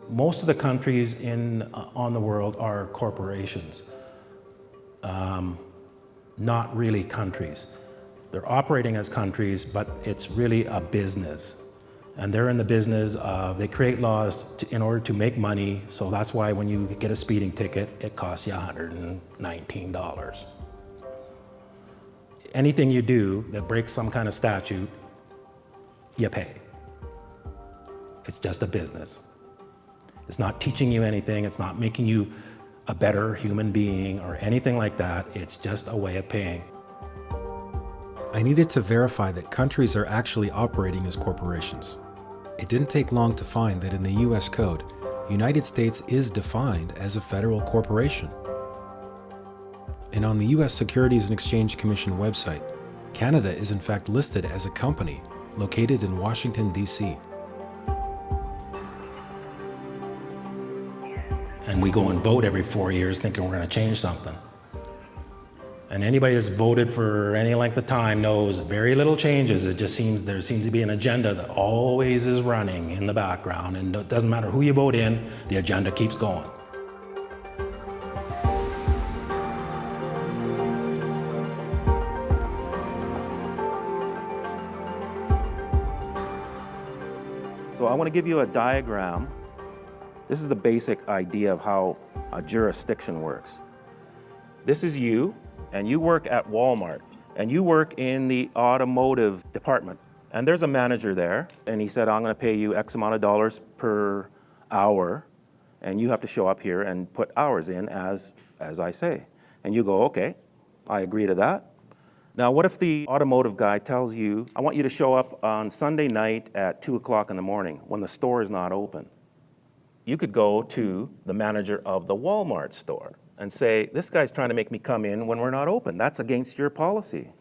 Most of the countries on the world are corporations, not really countries. They're operating as countries, but it's really a business. And they're in the business of, they create laws in order to make money, so that's why when you get a speeding ticket, it costs you $119. Anything you do that breaks some kind of statute, you pay. It's just a business. It's not teaching you anything, it's not making you a better human being or anything like that, it's just a way of paying. I needed to verify that countries are actually operating as corporations. It didn't take long to find that in the US Code, United States is defined as a federal corporation. And on the US Securities and Exchange Commission website, Canada is in fact listed as a company located in Washington, D.C. And we go and vote every 4 years thinking we're going to change something. And anybody that's voted for any length of time knows very little changes. It just seems there seems to be an agenda that always is running in the background, and it doesn't matter who you vote in, the agenda keeps going. So I want to give you a diagram. This is the basic idea of how a jurisdiction works. This is you, and you work at Walmart, and you work in the automotive department. And there's a manager there, and he said, I'm going to pay you X amount of dollars per hour, and you have to show up here and put hours in as I say. And you go, okay, I agree to that. Now, what if the automotive guy tells you, I want you to show up on Sunday night at 2 o'clock in the morning when the store is not open? You could go to the manager of the Walmart store and say, this guy's trying to make me come in when we're not open. That's against your policy.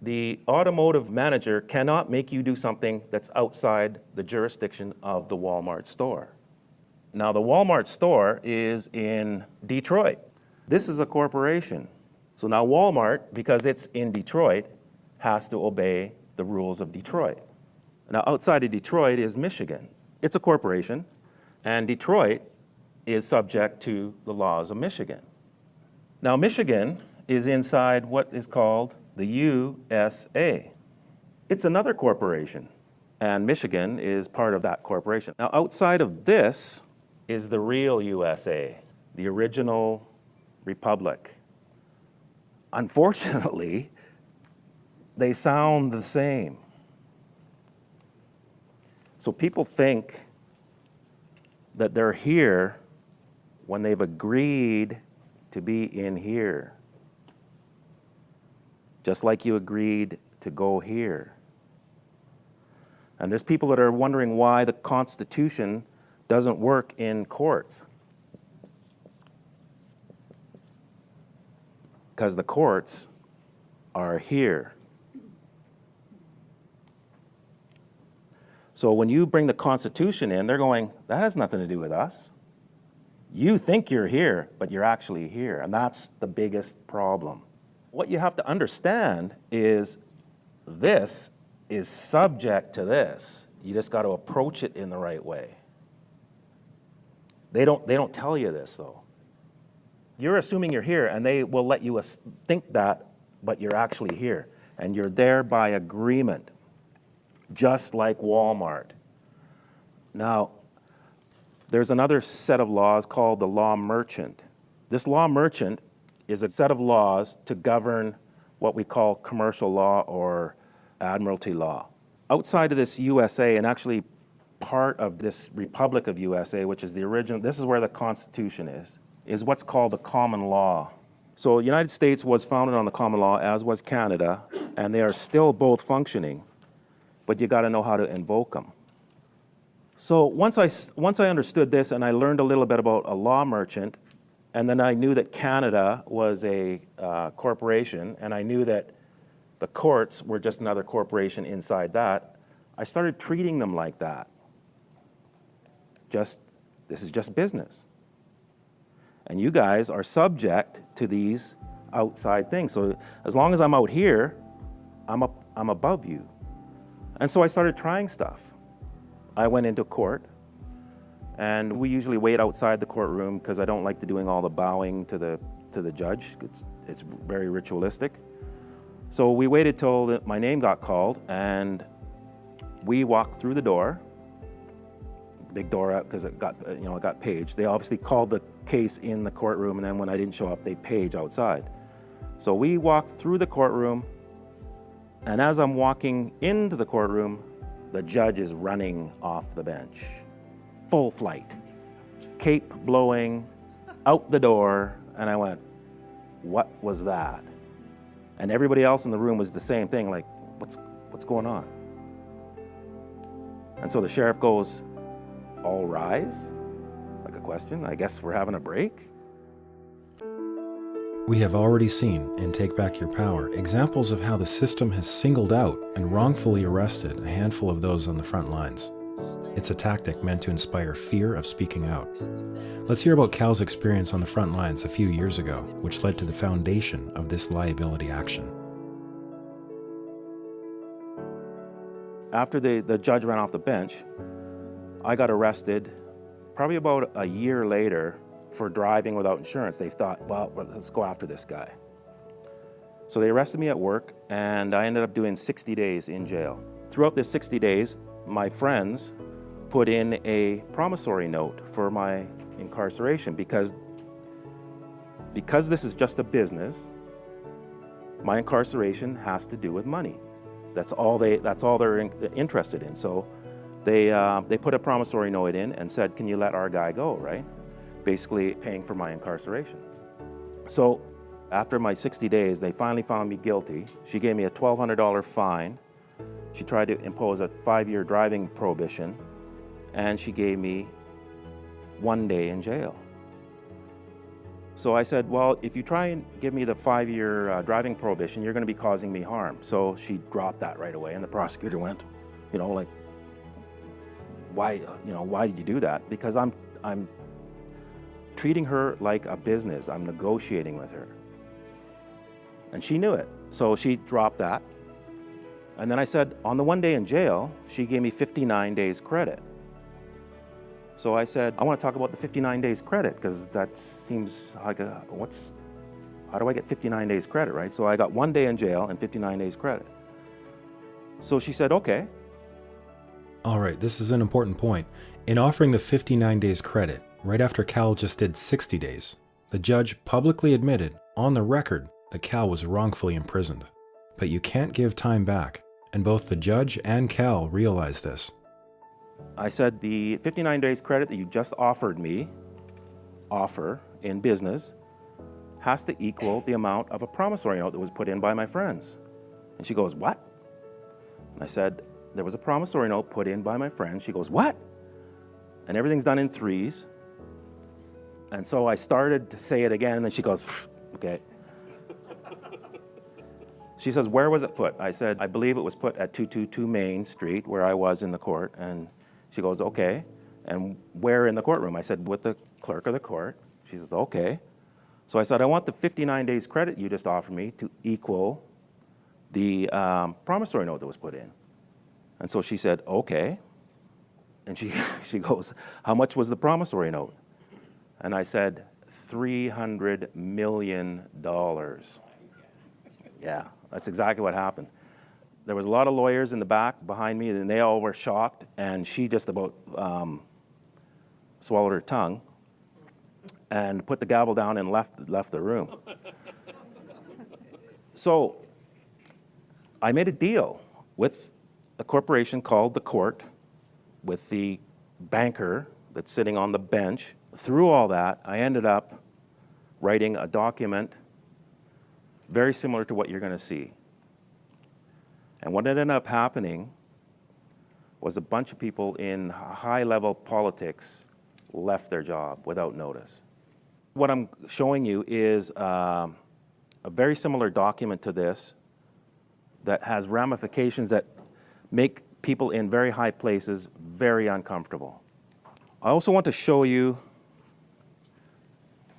The automotive manager cannot make you do something that's outside the jurisdiction of the Walmart store. Now, the Walmart store is in Detroit. This is a corporation. So now Walmart, because it's in Detroit, has to obey the rules of Detroit. Now, outside of Detroit is Michigan. It's a corporation, and Detroit is subject to the laws of Michigan. Now, Michigan is inside what is called the USA. It's another corporation, and Michigan is part of that corporation. Now, outside of this is the real USA, the original republic. Unfortunately, they sound the same. So people think that they're here when they've agreed to be in here, just like you agreed to go here. And there's people that are wondering why the Constitution doesn't work in courts. Because the courts are here. So when you bring the Constitution in, they're going, that has nothing to do with us. You think you're here, but you're actually here, and that's the biggest problem. What you have to understand is this is subject to this. You just got to approach it in the right way. They don't tell you this, though. You're assuming you're here, and they will let you think that, but you're actually here. And you're there by agreement, just like Walmart. Now, there's another set of laws called the law merchant. This law merchant is a set of laws to govern what we call commercial law or admiralty law. Outside of this USA, and actually part of this Republic of USA, which is the original, this is where the Constitution is what's called the common law. So the United States was founded on the common law, as was Canada, and they are still both functioning, but you gotta know how to invoke them. So once I understood this and I learned a little bit about a law merchant, and then I knew that Canada was a corporation, and I knew that the courts were just another corporation inside that, I started treating them like that. This is just business. And you guys are subject to these outside things. So as long as I'm out here, I'm above you. And so I started trying stuff. I went into court And we usually wait outside the courtroom because I don't like to doing all the bowing to the judge. It's very ritualistic. So we waited till my name got called, and we walked through the door, big door out because it got paged. They obviously called the case in the courtroom, and then when I didn't show up, they page outside. So we walked through the courtroom, and as I'm walking into the courtroom, the judge is running off the bench, full flight, cape blowing, out the door, and I went, what was that? And everybody else in the room was the same thing, like, what's going on? And so the sheriff goes, all rise? Like a question, I guess we're having a break? We have already seen in Take Back Your Power examples of how the system has singled out and wrongfully arrested a handful of those on the front lines. It's a tactic meant to inspire fear of speaking out. Let's hear about Cal's experience on the front lines a few years ago, which led to the foundation of this liability action. After the judge ran off the bench, I got arrested probably about a year later for driving without insurance. They thought, well, let's go after this guy. So they arrested me at work, and I ended up doing 60 days in jail. Throughout this 60 days, my friends put in a promissory note for my incarceration because this is just a business. My incarceration has to do with money. That's all they're interested in. So they put a promissory note in and said, can you let our guy go, right? Basically paying for my incarceration. So after my 60 days, they finally found me guilty. She gave me a $1,200 fine. She tried to impose a 5-year driving prohibition, and she gave me 1 day in jail. So I said, well, if you try and give me the 5-year driving prohibition, you're going to be causing me harm. So she dropped that right away, and the prosecutor went, like, why did you do that? Because I'm treating her like a business. I'm negotiating with her. And she knew it. So she dropped that. And then I said, on the 1 day in jail, she gave me 59 days credit. So I said, I want to talk about the 59 days credit, because that seems like how do I get 59 days credit, right? So I got 1 day in jail and 59 days credit. So she said, okay. All right, this is an important point. In offering the 59 days credit, right after Cal just did 60 days, the judge publicly admitted, on the record, that Cal was wrongfully imprisoned. But you can't give time back, and both the judge and Cal realize this. I said, the 59 days credit that you just offered me, in business, has to equal the amount of a promissory note that was put in by my friends. And she goes, what? And I said, there was a promissory note put in by my friends. She goes, what? And everything's done in threes. And so I started to say it again, and then she goes, okay. She says, where was it put? I said, I believe it was put at 222 Main Street, where I was in the court. And she goes, okay. And where in the courtroom? I said, with the clerk of the court. She says, okay. So I said, I want the 59 days credit you just offered me to equal the promissory note that was put in. And so she said, okay. And she goes, how much was the promissory note? And I said, $300 million. Yeah, that's exactly what happened. There was a lot of lawyers in the back behind me, and they all were shocked, and she just about swallowed her tongue and put the gavel down and left the room. So I made a deal with a corporation called the Court, with the banker that's sitting on the bench. Through all that, I ended up writing a document very similar to what you're going to see. And what ended up happening was a bunch of people in high-level politics left their job without notice. What I'm showing you is a very similar document to this that has ramifications that make people in very high places very uncomfortable. I also want to show you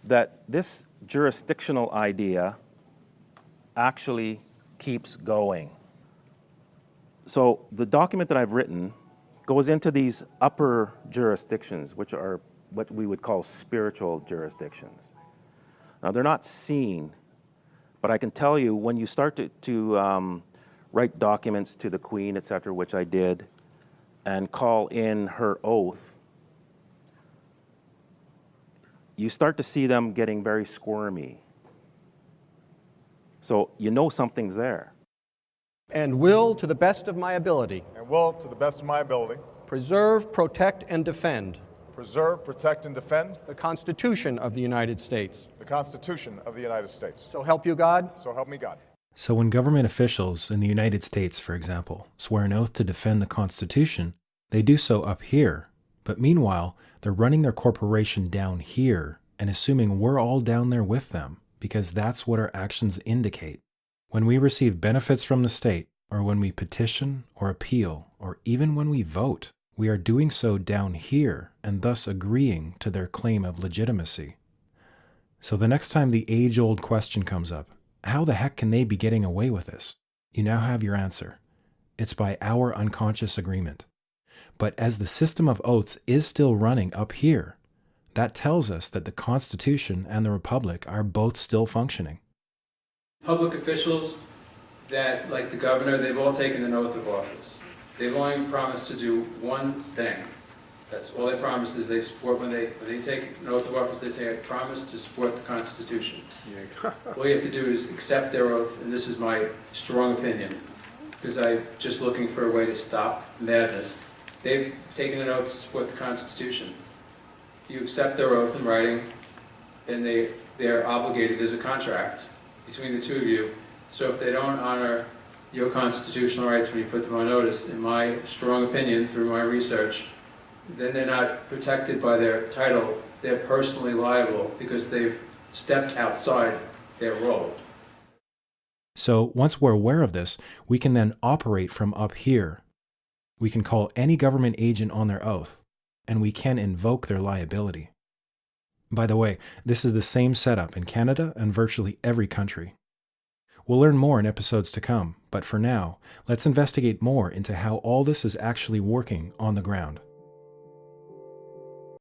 that this jurisdictional idea actually keeps going. So the document that I've written goes into these upper jurisdictions, which are what we would call spiritual jurisdictions. Now, they're not seen, but I can tell you when you start to write documents to the Queen, etc., which I did, and call in her oath, you start to see them getting very squirmy. So you know something's there. And will, to the best of my ability, and will, to the best of my ability, preserve, protect, and defend preserve, protect, and defend the Constitution of the United States. the Constitution of the United States. So help you God. So help me God. So when government officials in the United States, for example, swear an oath to defend the Constitution, they do so up here, but meanwhile, they're running their corporation down here and assuming we're all down there with them, because that's what our actions indicate. When we receive benefits from the state, or when we petition or appeal, or even when we vote, we are doing so down here and thus agreeing to their claim of legitimacy. So the next time the age-old question comes up, how the heck can they be getting away with this? You now have your answer. It's by our unconscious agreement. But as the system of oaths is still running up here, that tells us that the Constitution and the Republic are both still functioning. Public officials that, like the governor, they've all taken an oath of office. They've only promised to do one thing. That's all they promise is they support, when they take an oath of office, they say, I promise to support the Constitution. All you have to do is accept their oath, and this is my strong opinion, because I'm just looking for a way to stop the madness. They've taken an oath to support the Constitution. You accept their oath in writing, and they're obligated, there's a contract between the two of you. So if they don't honor your constitutional rights when you put them on notice, in my strong opinion, through my research, then they're not protected by their title. They're personally liable because they've stepped outside their role. So once we're aware of this, we can then operate from up here. We can call any government agent on their oath, and we can invoke their liability. By the way, this is the same setup in Canada and virtually every country. We'll learn more in episodes to come, but for now, let's investigate more into how all this is actually working on the ground.